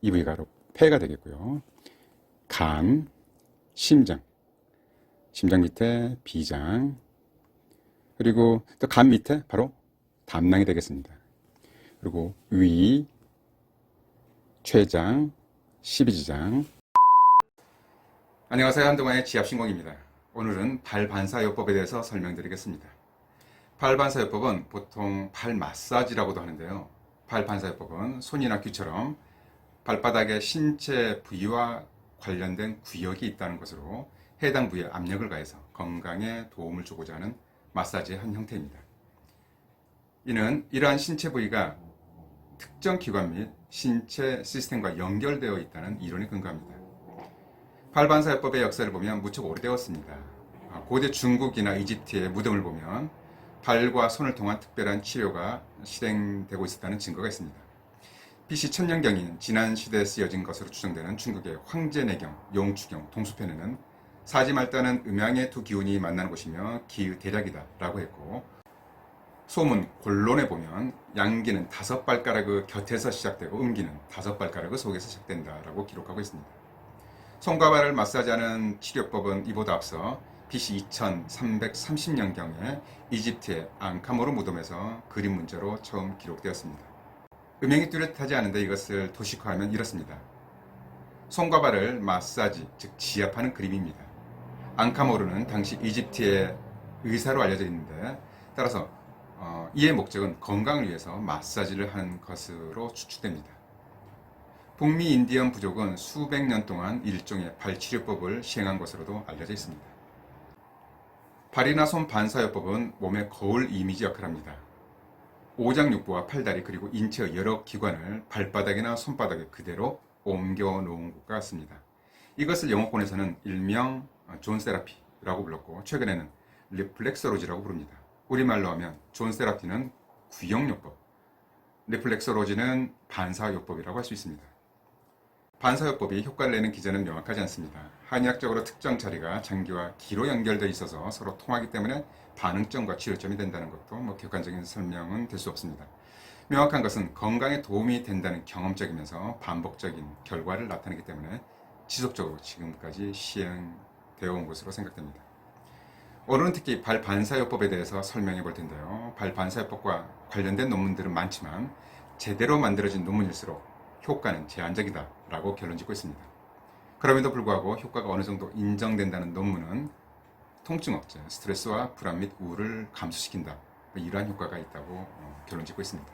이 부위가 바로 폐가 되겠고요. 간, 심장 밑에 비장, 그리고 또 간 밑에 바로 담낭이 되겠습니다. 그리고 위, 췌장, 십이지장. 안녕하세요. 한동안의 지압신공입니다. 오늘은 발반사요법에 대해서 설명드리겠습니다. 발반사요법은 보통 발 마사지라고도 하는데요. 발반사요법은 손이나 귀처럼 발바닥의 신체 부위와 관련된 구역이 있다는 것으로 해당 부위에 압력을 가해서 건강에 도움을 주고자 하는 마사지의 한 형태입니다. 이는 이러한 신체 부위가 특정 기관 및 신체 시스템과 연결되어 있다는 이론에 근거합니다. 발반사요법의 역사를 보면 무척 오래되었습니다. 고대 중국이나 이집트의 무덤을 보면 발과 손을 통한 특별한 치료가 실행되고 있었다는 증거가 있습니다. BC 천년경인 지난 시대에 쓰여진 것으로 추정되는 중국의 황제내경, 용추경, 동수편에는 사지말다는 음양의 두 기운이 만나는 곳이며 기의 대략이다 라고 했고, 소문 곤론에 보면 양기는 5발가락의 곁에서 시작되고 음기는 5발가락의 속에서 시작된다 라고 기록하고 있습니다. 손과 발을 마사지하는 치료법은 이보다 앞서 BC 2330년경에 이집트의 앙카모르 무덤에서 그림 문자로 처음 기록되었습니다. 음영이 뚜렷하지 않은데 이것을 도식화하면 이렇습니다. 손과 발을 마사지, 즉 지압하는 그림입니다. 앙카모르는 당시 이집트의 의사로 알려져 있는데, 따라서 이의 목적은 건강을 위해서 마사지를 하는 것으로 추측됩니다. 북미 인디언 부족은 수백 년 동안 일종의 발치료법을 시행한 것으로도 알려져 있습니다. 발이나 손 반사요법은 몸의 거울 이미지 역할을 합니다. 오장육부와 팔다리 그리고 인체의 여러 기관을 발바닥이나 손바닥에 그대로 옮겨 놓은 것 같습니다. 이것을 영어권에서는 일명 존 세라피라고 불렀고, 최근에는 리플렉서로지라고 부릅니다. 우리말로 하면 존 세라피는 구역요법, 리플렉서로지는 반사요법이라고 할 수 있습니다. 반사요법이 효과를 내는 기전은 명확하지 않습니다. 한의학적으로 특정 자리가 장기와 기로 연결되어 있어서 서로 통하기 때문에 반응점과 치료점이 된다는 것도 객관적인 설명은 될 수 없습니다. 명확한 것은 건강에 도움이 된다는 경험적이면서 반복적인 결과를 나타내기 때문에 지속적으로 지금까지 시행되어 온 것으로 생각됩니다. 오늘은 특히 발반사요법에 대해서 설명해 볼 텐데요. 발반사요법과 관련된 논문들은 많지만 제대로 만들어진 논문일수록 효과는 제한적이다 라고 결론 짓고 있습니다. 그럼에도 불구하고 효과가 어느 정도 인정된다는 논문은 통증 억제, 스트레스와 불안 및 우울을 감소시킨다, 이러한 효과가 있다고 결론 짓고 있습니다.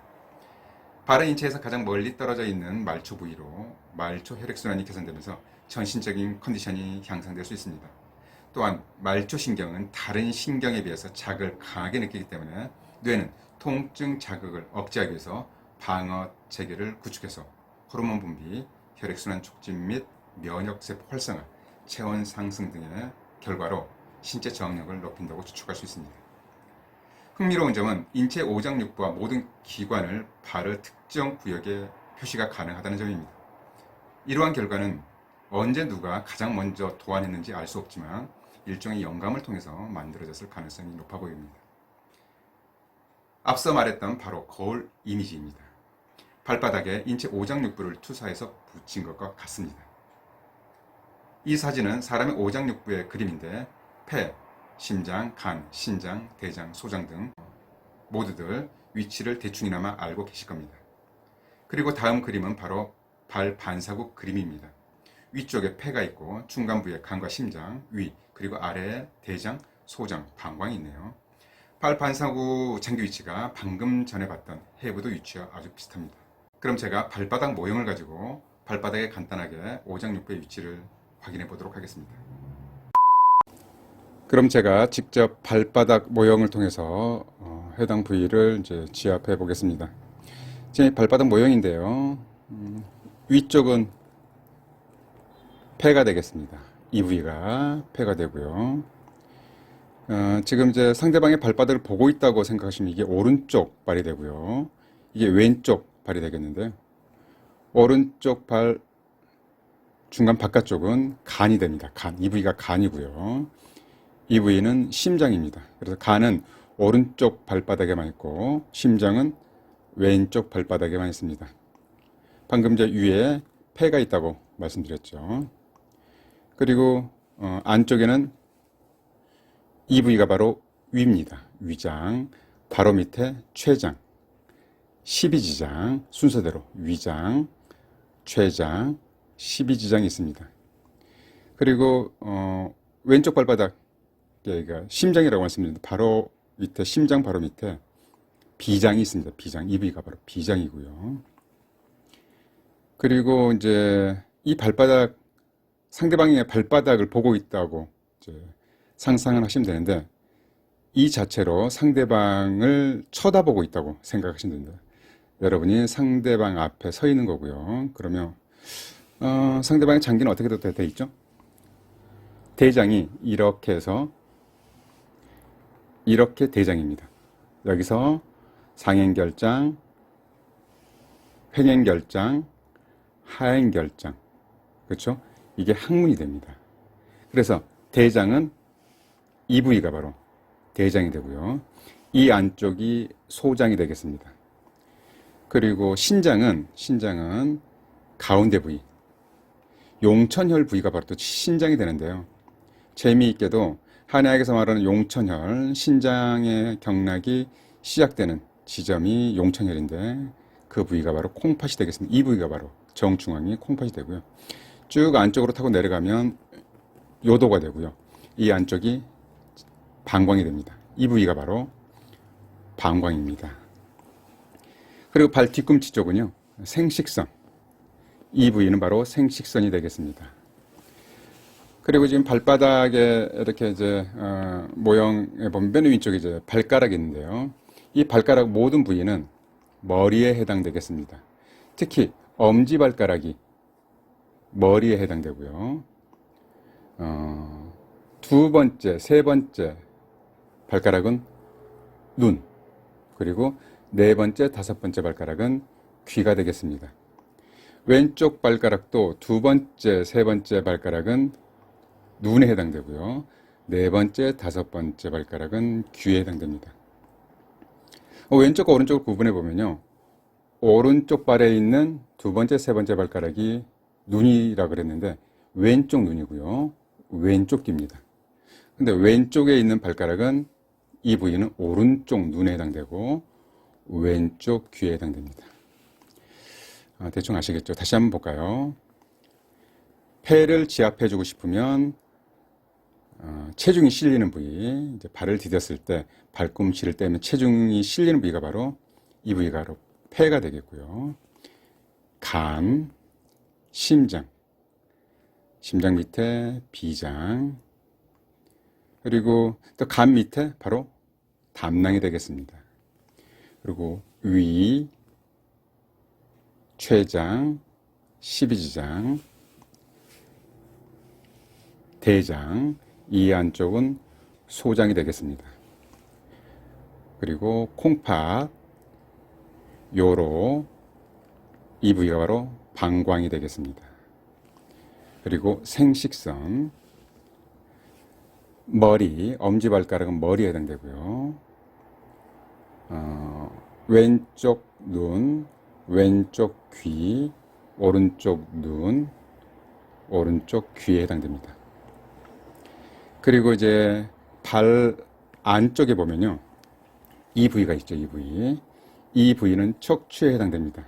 발은 인체에서 가장 멀리 떨어져 있는 말초 부위로 말초 혈액순환이 개선되면서 전신적인 컨디션이 향상될 수 있습니다. 또한 말초신경은 다른 신경에 비해서 자극을 강하게 느끼기 때문에 뇌는 통증 자극을 억제하기 위해서 방어 체계를 구축해서 호르몬 분비, 혈액순환 촉진 및 면역세포 활성화, 체온 상승 등의 결과로 신체 저항력을 높인다고 추측할 수 있습니다. 흥미로운 점은 인체 오장육부와 모든 기관을 발의 특정 구역에 표시가 가능하다는 점입니다. 이러한 결과는 언제 누가 가장 먼저 도안했는지 알 수 없지만 일종의 영감을 통해서 만들어졌을 가능성이 높아 보입니다. 앞서 말했던 바로 거울 이미지입니다. 발바닥에 인체 오장육부를 투사해서 붙인 것과 같습니다. 이 사진은 사람의 오장육부의 그림인데 폐, 심장, 간, 신장, 대장, 소장 등 모두들 위치를 대충이나마 알고 계실 겁니다. 그리고 다음 그림은 바로 발 반사구 그림입니다. 위쪽에 폐가 있고 중간 부에 간과 심장, 위, 그리고 아래에 대장, 소장, 방광이 있네요. 발 반사구 장기 위치가 방금 전에 봤던 해부도 위치와 아주 비슷합니다. 그럼 제가 발바닥 모형을 가지고 발바닥에 간단하게 오장육부의 위치를 확인해 보도록 하겠습니다. 그럼 제가 직접 발바닥 모형을 통해서 해당 부위를 이제 지압해 보겠습니다. 제 발바닥 모형인데요. 위쪽은 폐가 되겠습니다. 이 부위가 폐가 되고요. 지금 이제 상대방의 발바닥을 보고 있다고 생각하시면 이게 오른쪽 발이 되고요. 이게 왼쪽 발이 되겠는데요. 오른쪽 발 중간 바깥쪽은 간이 됩니다. 간, 이 부위가 간이고요. 이 부위는 심장입니다. 그래서 간은 오른쪽 발바닥에만 있고 심장은 왼쪽 발바닥에만 있습니다. 방금 저 위에 폐가 있다고 말씀드렸죠. 그리고 안쪽에는 이 부위가 바로 위입니다. 위장, 바로 밑에 췌장, 12지장 순서대로 위장, 췌장, 12지장이 있습니다. 그리고 왼쪽 발바닥, 여기가 심장이라고 말씀드렸는데 바로 밑에 심장 바로 밑에 비장이 있습니다. 비장, 이 부위가 바로 비장이고요. 그리고 이제 이 발바닥, 상대방의 발바닥을 보고 있다고 이제 상상을 하시면 되는데 이 자체로 상대방을 쳐다보고 있다고 생각하시면 됩니다. 여러분이 상대방 앞에 서 있는 거고요. 그러면 상대방의 장기는 어떻게 돼 있죠? 대장이 이렇게 해서 이렇게 대장입니다. 여기서 상행결장, 횡행결장, 하행결장, 그렇죠? 이게 항문이 됩니다. 그래서 대장은 이 부위가 바로 대장이 되고요. 이 안쪽이 소장이 되겠습니다. 그리고 신장은 가운데 부위, 용천혈 부위가 바로 또 신장이 되는데요. 재미있게도 한의학에서 말하는 용천혈, 신장의 경락이 시작되는 지점이 용천혈인데 그 부위가 바로 콩팥이 되겠습니다. 이 부위가 바로 정중앙이 콩팥이 되고요. 쭉 안쪽으로 타고 내려가면 요도가 되고요. 이 안쪽이 방광이 됩니다. 이 부위가 바로 방광입니다. 그리고 발 뒤꿈치 쪽은요, 생식선. 이 부위는 바로 생식선이 되겠습니다. 그리고 지금 발바닥에 이렇게 이제 모형에 보면 맨 위쪽에 이제 발가락이 있는데요. 이 발가락 모든 부위는 머리에 해당되겠습니다. 특히 엄지발가락이 머리에 해당되고요. 두 번째, 세 번째 발가락은 눈, 그리고 네 번째, 다섯 번째 발가락은 귀가 되겠습니다. 왼쪽 발가락도 두 번째, 세 번째 발가락은 눈에 해당되고요. 네 번째, 다섯 번째 발가락은 귀에 해당됩니다. 왼쪽과 오른쪽을 구분해 보면요. 오른쪽 발에 있는 두 번째, 세 번째 발가락이 눈이라 그랬는데 왼쪽 눈이고요. 왼쪽 귀입니다. 근데 왼쪽에 있는 발가락은 이 부위는 오른쪽 눈에 해당되고 왼쪽 귀에 해당됩니다. 대충 아시겠죠? 다시 한번 볼까요? 폐를 지압해주고 싶으면 체중이 실리는 부위, 이제 발을 디뎠을 때 발꿈치를 떼면 체중이 실리는 부위가 바로 이 부위가 바로 폐가 되겠고요. 간, 심장 밑에 비장, 그리고 또 간 밑에 바로 담낭이 되겠습니다. 그리고 위, 췌장, 12지장, 대장, 이 안쪽은 소장이 되겠습니다. 그리고 콩팥, 요로, 이 부위가 바로 방광이 되겠습니다. 그리고 생식선, 머리, 엄지발가락은 머리에 해당되고요. 왼쪽 눈, 왼쪽 귀, 오른쪽 눈, 오른쪽 귀에 해당됩니다. 그리고 이제 발 안쪽에 보면요. 이 부위가 있죠, 이 부위. 이 부위는 척추에 해당됩니다.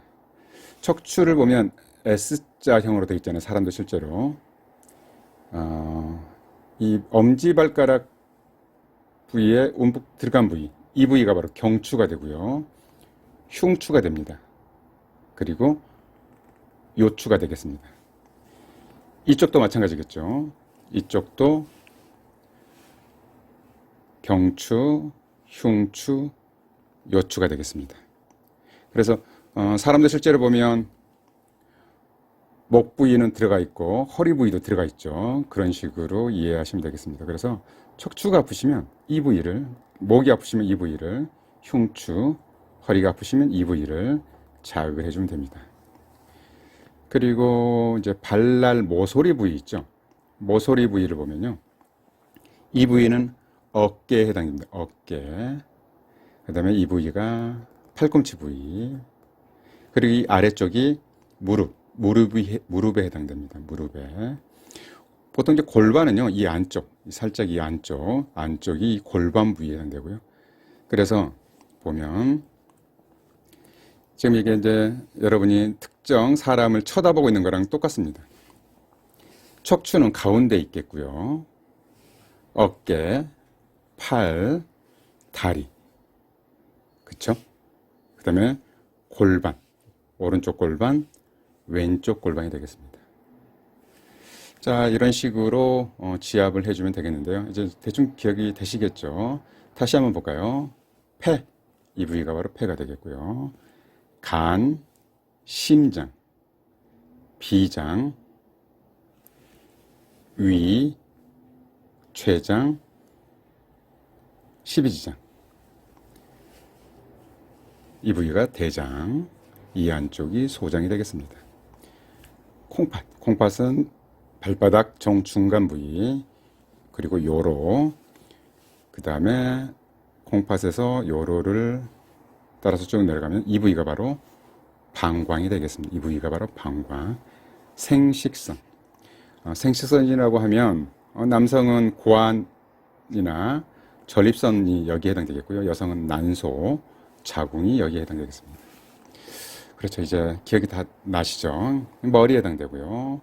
척추를 보면 S자형으로 되어 있잖아요. 사람도 실제로. 이 엄지발가락 부위에 움푹 들어간 부위, 이 부위가 바로 경추가 되고요. 흉추가 됩니다. 그리고 요추가 되겠습니다. 이쪽도 마찬가지겠죠. 이쪽도 경추, 흉추, 요추가 되겠습니다. 그래서 사람들 실제로 보면 목 부위는 들어가 있고 허리 부위도 들어가 있죠. 그런 식으로 이해하시면 되겠습니다. 그래서 척추가 아프시면 이 부위를, 목이 아프시면 이 부위를, 흉추, 허리가 아프시면 이 부위를 자극을 해주면 됩니다. 그리고 이제 발날 모서리 부위 있죠. 모서리 부위를 보면요. 이 부위는 어깨에 해당됩니다. 어깨. 그 다음에 이 부위가 팔꿈치 부위. 그리고 이 아래쪽이 무릎. 무릎에 해당됩니다. 무릎에. 보통 이제 골반은요, 이 안쪽, 살짝 이 안쪽이 골반 부위에 해당되고요. 그래서 보면 지금 이게 이제 여러분이 특정 사람을 쳐다보고 있는 거랑 똑같습니다. 척추는 가운데 있겠고요. 어깨, 팔, 다리. 그쵸? 그 다음에 골반, 오른쪽 골반, 왼쪽 골반이 되겠습니다. 자, 이런 식으로 지압을 해주면 되겠는데요. 이제 대충 기억이 되시겠죠? 다시 한번 볼까요? 폐, 이 부위가 바로 폐가 되겠고요. 간, 심장, 비장, 위, 췌장, 십이지장. 이 부위가 대장, 이 안쪽이 소장이 되겠습니다. 콩팥은 발바닥 정중간 부위, 그리고 요로, 그 다음에 콩팥에서 요로를 따라서 쭉 내려가면 이 부위가 바로 방광이 되겠습니다. 이 부위가 바로 방광. 생식선. 생식선이라고 하면 남성은 고환이나 전립선이 여기에 해당되겠고요. 여성은 난소, 자궁이 여기에 해당되겠습니다. 그렇죠. 이제 기억이 다 나시죠? 머리에 해당되고요.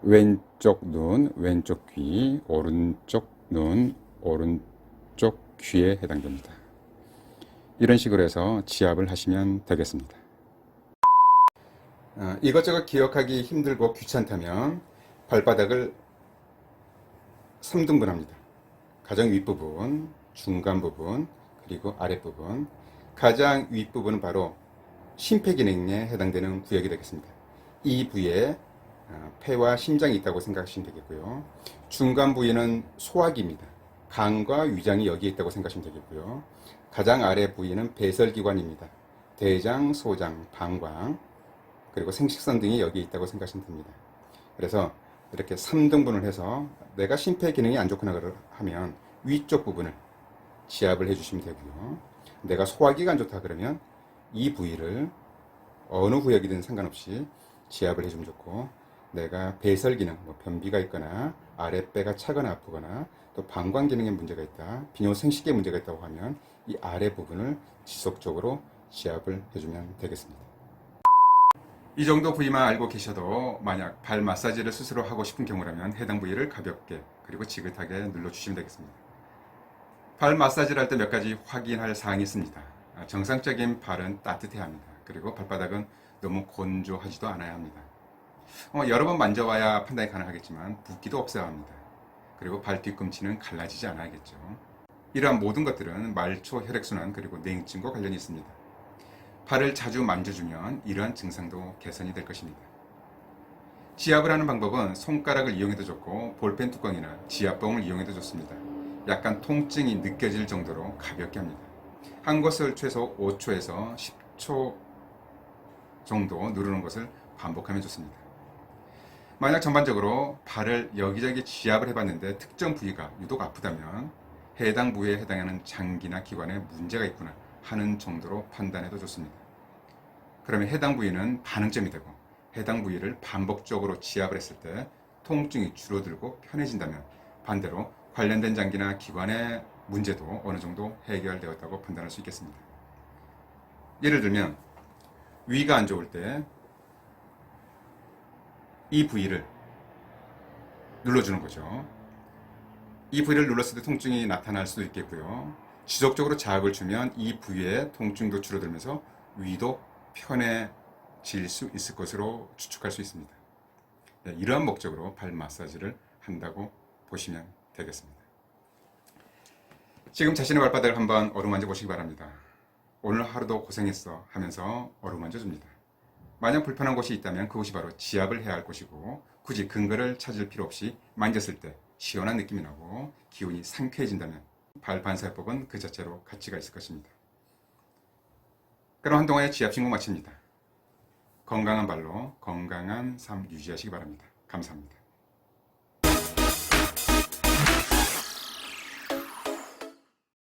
왼쪽 눈, 왼쪽 귀, 오른쪽 눈, 오른쪽 귀에 해당됩니다. 이런 식으로 해서 지압을 하시면 되겠습니다. 이것저것 기억하기 힘들고 귀찮다면 발바닥을 3등분합니다. 가장 윗부분, 중간 부분, 그리고 아랫부분. 가장 윗부분은 바로 심폐기능에 해당되는 구역이 되겠습니다. 이 부위에 폐와 심장이 있다고 생각하시면 되겠고요. 중간 부위는 소화기입니다. 간과 위장이 여기에 있다고 생각하시면 되겠고요. 가장 아래 부위는 배설기관입니다. 대장, 소장, 방광, 그리고 생식선 등이 여기에 있다고 생각하시면 됩니다. 그래서 이렇게 3등분을 해서 내가 심폐기능이 안 좋거나 하면 위쪽 부분을 지압을 해주시면 되고요. 내가 소화기가 안 좋다 그러면 이 부위를 어느 구역이든 상관없이 지압을 해주면 좋고, 내가 배설기능, 변비가 있거나 아랫배가 차거나 아프거나 또 방광 기능에 문제가 있다, 비뇨생식에 문제가 있다고 하면 이 아래 부분을 지속적으로 지압을 해주면 되겠습니다. 이 정도 부위만 알고 계셔도 만약 발 마사지를 스스로 하고 싶은 경우라면 해당 부위를 가볍게 그리고 지긋하게 눌러주시면 되겠습니다. 발 마사지를 할 때 몇 가지 확인할 사항이 있습니다. 정상적인 발은 따뜻해야 합니다. 그리고 발바닥은 너무 건조하지도 않아야 합니다. 여러 번 만져봐야 판단이 가능하겠지만 붓기도 없어야 합니다. 그리고 발 뒤꿈치는 갈라지지 않아야겠죠. 이러한 모든 것들은 말초 혈액순환 그리고 냉증과 관련이 있습니다. 발을 자주 만져주면 이러한 증상도 개선이 될 것입니다. 지압을 하는 방법은 손가락을 이용해도 좋고 볼펜 뚜껑이나 지압봉을 이용해도 좋습니다. 약간 통증이 느껴질 정도로 가볍게 합니다. 한 것을 최소 5초에서 10초 정도 누르는 것을 반복하면 좋습니다. 만약 전반적으로 발을 여기저기 지압을 해봤는데 특정 부위가 유독 아프다면 해당 부위에 해당하는 장기나 기관에 문제가 있구나 하는 정도로 판단해도 좋습니다. 그러면 해당 부위는 반응점이 되고 해당 부위를 반복적으로 지압을 했을 때 통증이 줄어들고 편해진다면 반대로 관련된 장기나 기관의 문제도 어느 정도 해결되었다고 판단할 수 있겠습니다. 예를 들면 위가 안 좋을 때 이 부위를 눌러주는 거죠. 이 부위를 눌렀을 때 통증이 나타날 수도 있겠고요. 지속적으로 자극을 주면 이 부위의 통증도 줄어들면서 위도 편해질 수 있을 것으로 추측할 수 있습니다. 이러한 목적으로 발 마사지를 한다고 보시면 되겠습니다. 지금 자신의 발바닥을 한번 어루만져 보시기 바랍니다. 오늘 하루도 고생했어 하면서 어루만져 줍니다. 만약 불편한 곳이 있다면 그곳이 바로 지압을 해야 할 곳이고, 굳이 근거를 찾을 필요 없이 만졌을 때 시원한 느낌이 나고 기운이 상쾌해진다면 발 반사요법은 그 자체로 가치가 있을 것입니다. 그럼 한동안의 지압 신고 마칩니다. 건강한 발로 건강한 삶 유지하시기 바랍니다. 감사합니다.